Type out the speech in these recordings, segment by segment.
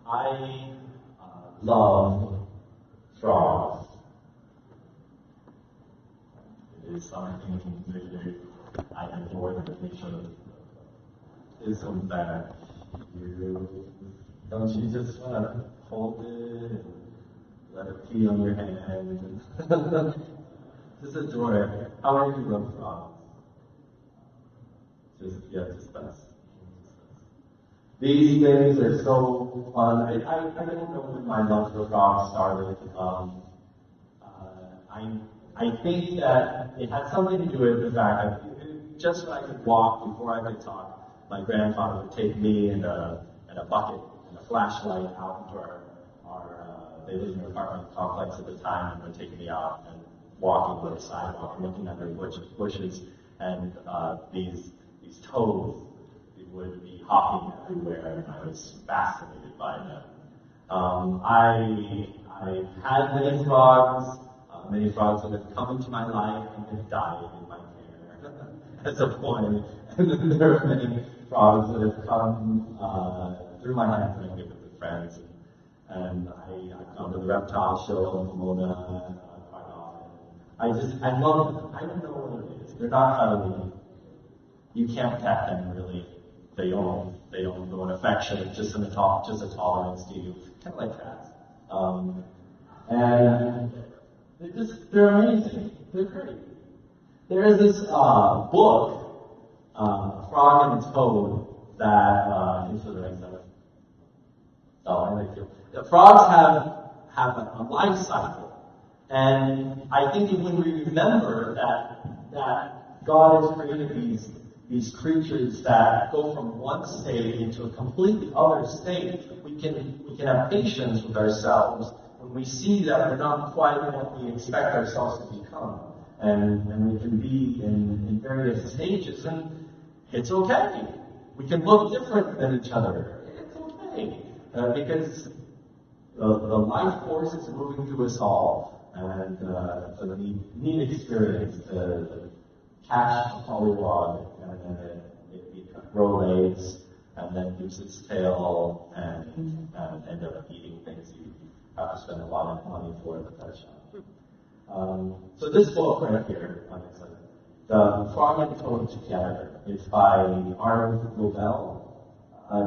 I love frogs. It is something that I enjoy the nature isn't that don't you just want to hold it and let it pee on your hand and just adore it. How are you love frogs? Just us. These days are so fun. I don't know when my love for frogs started. I think that it had something to do with the fact that just when I could walk, before I could talk, my grandfather would take me and a bucket and a flashlight out into they lived in an apartment complex at the time, and would take me out and walking on the sidewalk, looking under bushes, and these toads would be hopping everywhere, and I was fascinated by them. I've had many frogs. Many frogs that have come into my life and have died in my care as a boy. And then there are many frogs that have come through my hands when I give it to friends. And I've gone to the reptile show in Pomona quite often. I love them. I don't know what it is. They're not cuddly. You can't pet them really. They don't know an affection, just a tolerance to you. Kind of like cats. And they're amazing. They're great. There is this book, Frog and Toad, that into the next one. Oh, I like you. The frogs have a life cycle, and I think if we remember that God has created these creatures that go from one state into a completely other state, we can have patience with ourselves when we see that we're not quite what we expect ourselves to become. And we can be in various stages, and it's okay. We can look different than each other. It's okay. Because the life force is moving through us all. And it's a neat experience to catch a pollywog, and then it grow legs, and then use its tail, and end up eating things you have to spend a lot of money for at the pet shop. So this book right here, The Frog and Toad Together, it's by Arnold Lobel.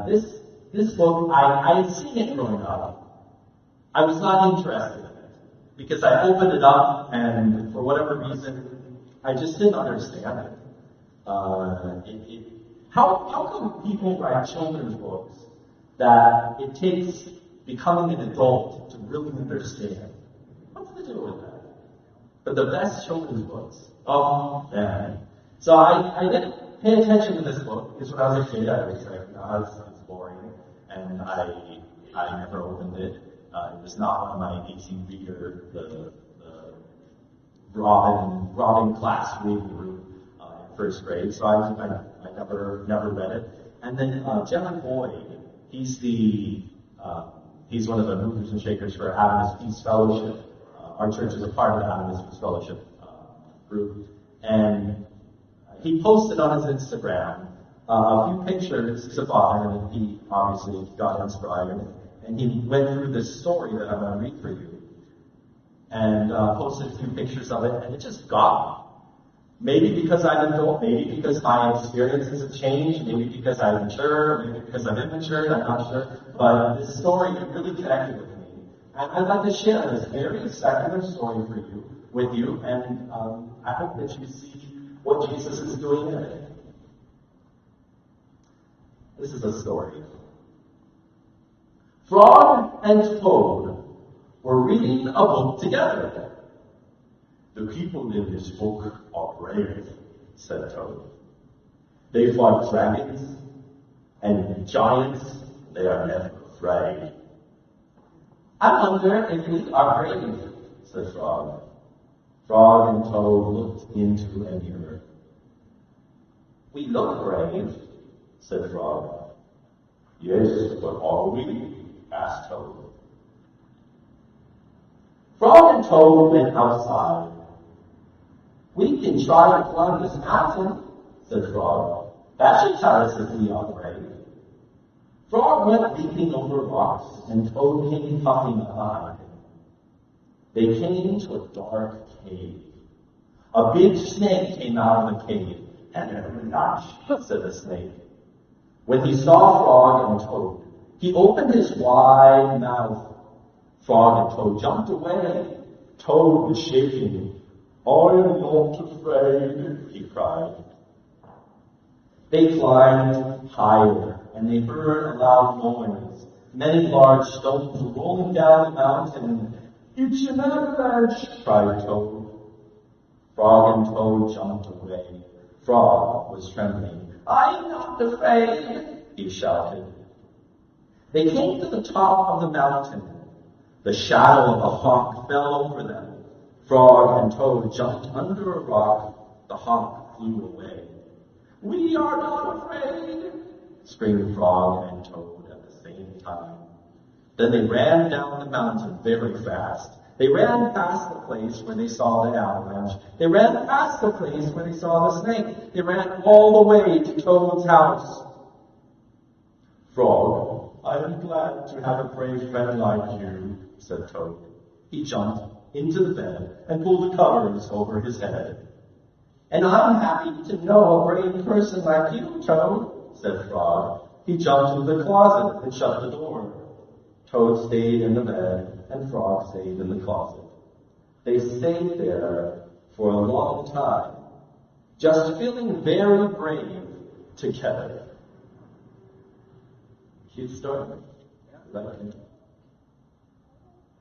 This book, I had seen it growing up. I was not interested in it, because I opened it up, and for whatever reason, I just didn't understand it. How come people write children's books that it takes becoming an adult to really understand? What's the deal with that? But the best children's books. Oh, man. So I didn't pay attention to this book, because when I was a kid, I was like, no, it's boring. And I never opened it. It was not one of my easy reader, the Robin class reading group in first grade. So I never read it. And then Jeff Boyd, he's one of the movers and shakers for Adventist Peace Fellowship. Our church is a part of the Adventist Peace Fellowship group. And he posted on his Instagram a few pictures. He's a father, and he obviously got inspired. And he went through this story that I'm going to read for you. And posted a few pictures of it, and it just got me. Maybe because I'm an adult, maybe because my experiences have changed, maybe because I'm mature, maybe because I'm immature, I'm not sure. But this story really connected with me. And I'd like to share this very secular story with you, and I hope that you see what Jesus is doing in it. This is a story. Frog and Toad were reading a book together. The people in this book are brave, said Toad. They fight dragons and giants. They are never afraid. I wonder if we are brave, said Frog. Frog and Toad looked into a mirror. We look brave, said Frog. Yes, but are we? Asked Toad. Frog and Toad went outside. We can try to climb this mountain, said Frog. That should tell us if we are brave. Frog went leaping over rocks, and Toad came puffing behind him. They came to a dark cave. A big snake came out of the cave. "And gosh," said the snake. When he saw Frog and Toad, he opened his wide mouth. Frog and Toad jumped away. Toad was shaking. "I am not afraid," he cried. They climbed higher, and they heard a loud noise. Many large stones were rolling down the mountain. "It's an avalanche," cried Toad. Frog and Toad jumped away. Frog was trembling. "I'm not afraid," he shouted. They came to the top of the mountain. The shadow of a hawk fell over them. Frog and Toad jumped under a rock. The hawk flew away. "We are not afraid," screamed Frog and Toad at the same time. Then they ran down the mountain very fast. They ran past the place where they saw the avalanche. They ran past the place where they saw the snake. They ran all the way to Toad's house. "Frog, I am glad to have a brave friend like you," said Toad. He jumped into the bed and pulled the covers over his head. "And I'm happy to know a brave person like you, Toad," said Frog. He jumped into the closet and shut the door. Toad stayed in the bed, and Frog stayed in the closet. They stayed there for a long time, just feeling very brave together. Cute story.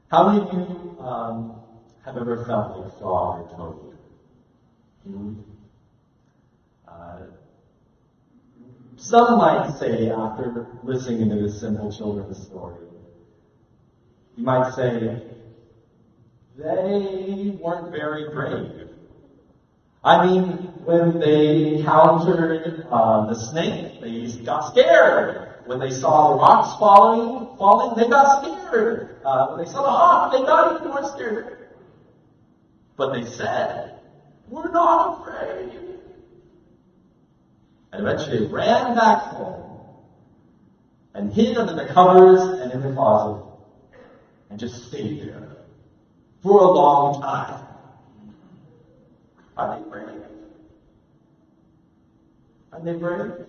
How many of you have ever felt like Frog or Toad? Some might say, after listening to this simple children's story, you might say, they weren't very brave. I mean, when they encountered the snake, they got scared. When they saw the rocks falling, they got scared. When they saw the hawk, they got even more scared. But they said, "We're not afraid." And eventually they ran back home and hid under the covers and in the closet and just stayed there for a long time. Are they brave? Are they brave?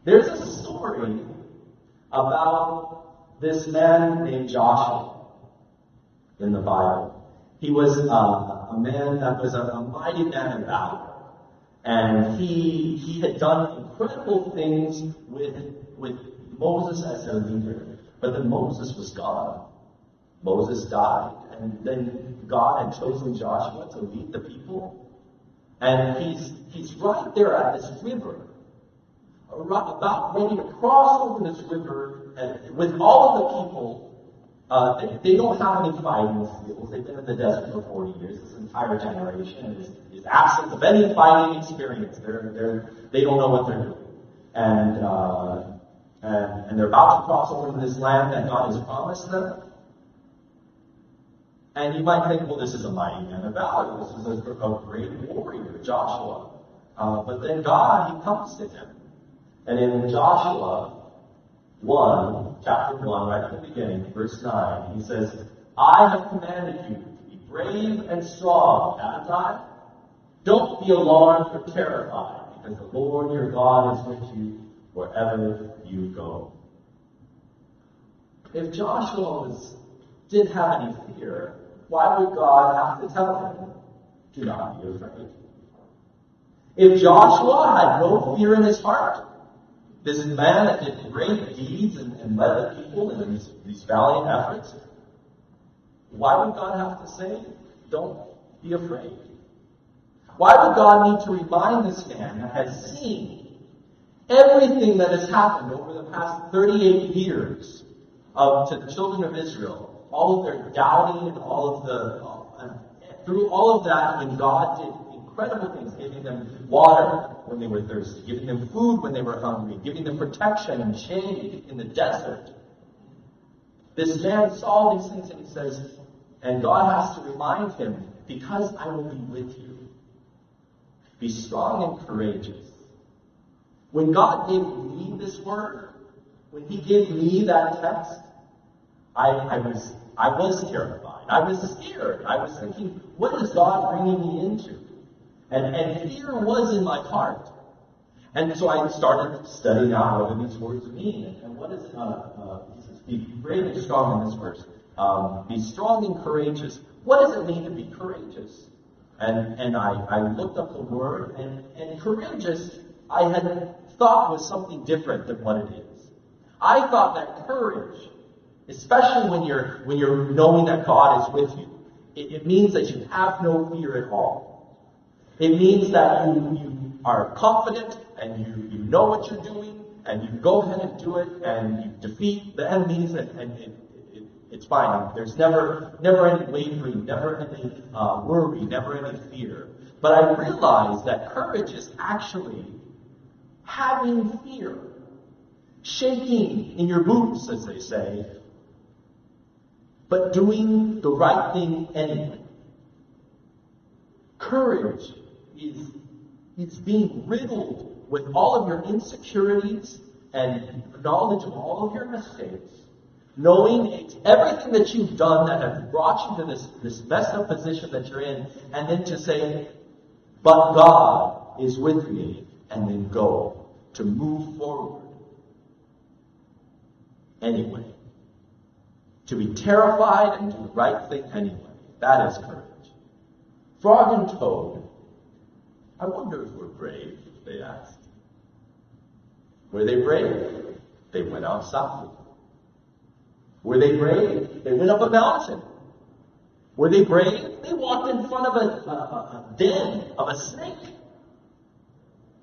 There's a story about this man named Joshua in the Bible. He was a man that was a mighty man of valor. And he had done incredible things with Moses as their leader. But then Moses was gone. Moses died. And then God had chosen Joshua to lead the people. And he's right there at this river, about ready to cross over this river, and with all of the people. They don't have any fighting skills. They've been in the desert for 40 years. This entire generation is absent of any fighting experience. They don't know what they're doing. And they're about to cross over to this land that God has promised them. And you might think, well, this is a mighty man of valor. This is a great warrior, Joshua. But then God, he comes to him. And in Joshua 1, chapter 1, right at the beginning, verse 9, he says, "I have commanded you to be brave and strong, haven't I? Don't be alarmed or terrified, because the Lord your God is with you wherever you go." If Joshua didn't have any fear, why would God have to tell him, "Do not be afraid"? If Joshua had no fear in his heart, this man that did great deeds and led the people in these valiant efforts, why would God have to say, "Don't be afraid"? Why would God need to remind this man that has seen everything that has happened over the past 38 years to the children of Israel, all of their doubting and through all of that, when God did incredible things, giving them water when they were thirsty, giving them food when they were hungry, giving them protection and shade in the desert. This man saw these things and he says, and God has to remind him, "Because I will be with you. Be strong and courageous. When God gave me this word, when He gave me that text, I was terrified. I was scared. I was thinking, what is God bringing me into? And fear was in my heart. And so I started studying out what do these words mean. And what is he says, be brave and strong in this verse. Be strong and courageous. What does it mean to be courageous? And I looked up the word, and courageous, I had thought was something different than what it is. I thought that courage, especially when you're knowing that God is with you, it means that you have no fear at all. It means that you are confident and you know what you're doing, and you go ahead and do it, and you defeat the enemies, and it's fine. There's never any wavering, never any worry, never any fear. But I realized that courage is actually having fear, shaking in your boots, as they say, but doing the right thing anyway. Courage is being riddled with all of your insecurities and knowledge of all of your mistakes, knowing everything that you've done that has brought you to this messed up position that you're in, and then to say, but God is with me, and then go to move forward anyway. To be terrified and do the right thing anyway. That is courage. Frog and Toad, I wonder if we're brave, they asked. Were they brave? They went outside. Were they brave? They went up a mountain. Were they brave? They walked in front of a den of a snake.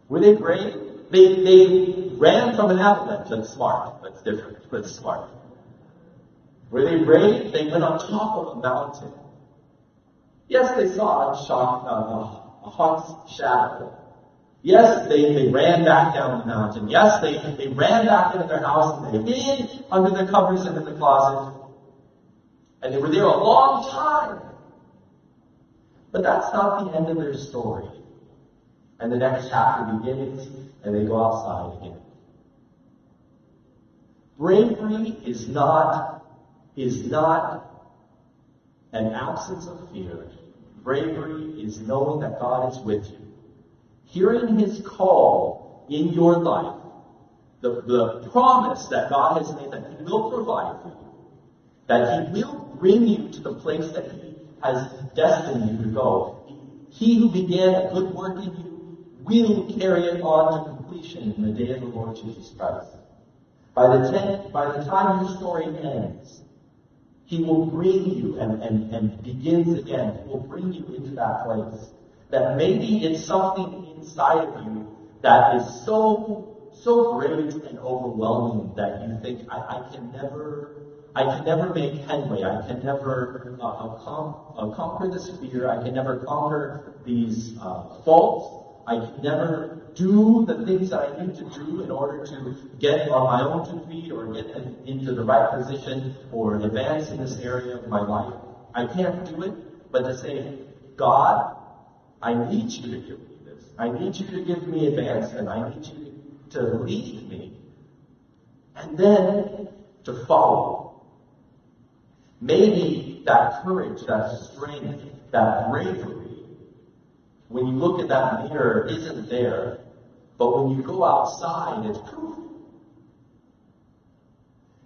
Were they brave? They ran from an avalanche. That's smart. That's different. That's smart. Were they brave? They went on top of a mountain. Yes, they saw a hawk's shadow. Yes, they ran back down the mountain. Yes, they ran back into their house, and they hid under the covers and in the closet. And they were there a long time. But that's not the end of their story. And the next chapter begins, and they go outside again. Bravery is not an absence of fear. Bravery is knowing that God is with you. Hearing His call in your life, the promise that God has made that He will provide for you, that He will bring you to the place that He has destined you to go. He who began a good work in you will carry it on to completion in the day of the Lord Jesus Christ. By the time your story ends, He will bring you and begins again. He will bring you into that place. That maybe it's something inside of you that is so great and overwhelming that you think, I can never make headway. I can never conquer this fear. I can never conquer these faults. I can never do the things that I need to do in order to get on my own 2 feet or get into the right position or advance in this area of my life. I can't do it, but to say, God, I need you to give me this. I need you to give me advancement. I need you to lead me. And then to follow. Maybe that courage, that strength, that bravery, when you look at that mirror, isn't there. But when you go outside, it's proof.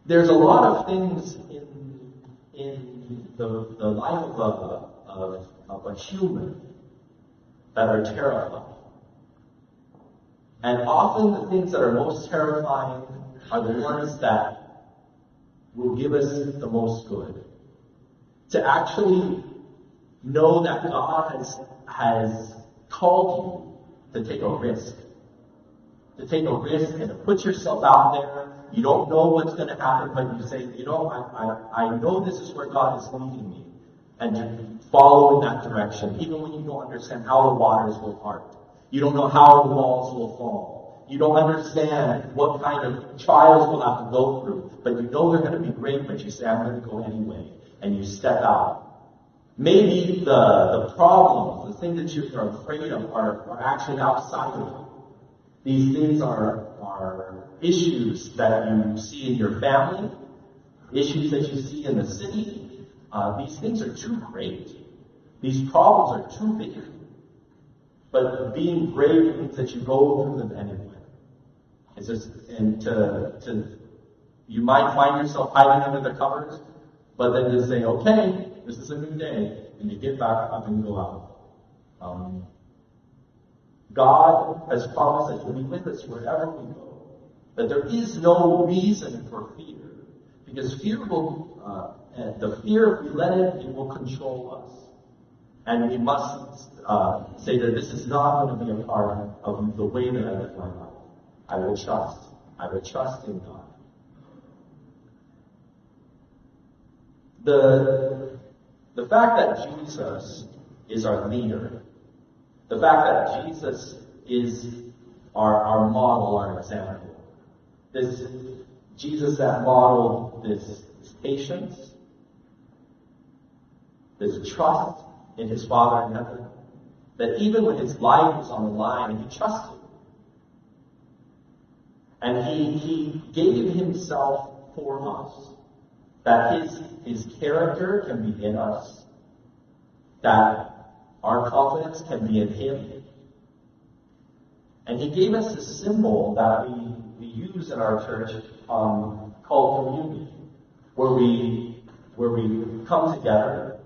There's a lot of things in the life of a human that are terrifying. And often the things that are most terrifying are the ones that will give us the most good. To actually know that God has called you to take a risk. To take a risk and to put yourself out there. You don't know what's going to happen, but you say, I know this is where God is leading me. And you follow in that direction, even when you don't understand how the waters will part. You don't know how the walls will fall. You don't understand what kind of trials we'll have to go through. But you know they're going to be great, but you say, I'm going to go anyway. And you step out. Maybe the problems, the things that you are afraid of are actually outside of you. These things are issues that you see in your family, issues that you see in the city. These things are too great. These problems are too big. But being brave means that you go through them anyway. It's just, and you might find yourself hiding under the covers, but then you say, okay, this is a new day, and you get back up and go out. God has promised that He'll be with us wherever we go. That there is no reason for fear. Because fear will, the fear, if we let it will control us. And we must say that this is not going to be a part of the way that I live my life. I will trust in God. The fact that Jesus is our leader, the fact that Jesus is our model, our example, this Jesus that modeled this patience, this trust in His Father in heaven, that even when His life was on the line, He trusted. And He gave Himself for us. That His character can be in us. That our confidence can be in Him. And He gave us a symbol that we use in our church called communion, where we come together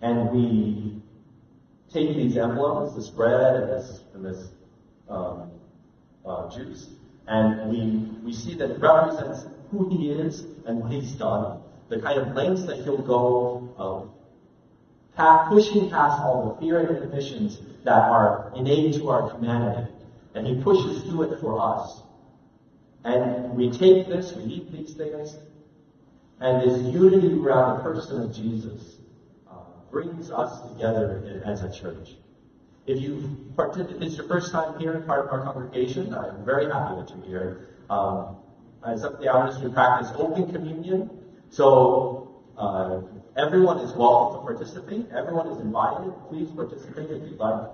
and we take these emblems, this bread and this juice, and we see that it represents who He is and what He's done, the kind of lengths that He'll go, pushing past all the fear and inhibitions that are innate to our humanity, and He pushes through it for us. And we take this, we eat these things, and this unity around the person of Jesus brings us together as a church. If it's your first time here, part of our congregation, I'm very happy that you're here. As of the hours, we practice open communion, so everyone is welcome to participate. Everyone is invited. Please participate if you'd like.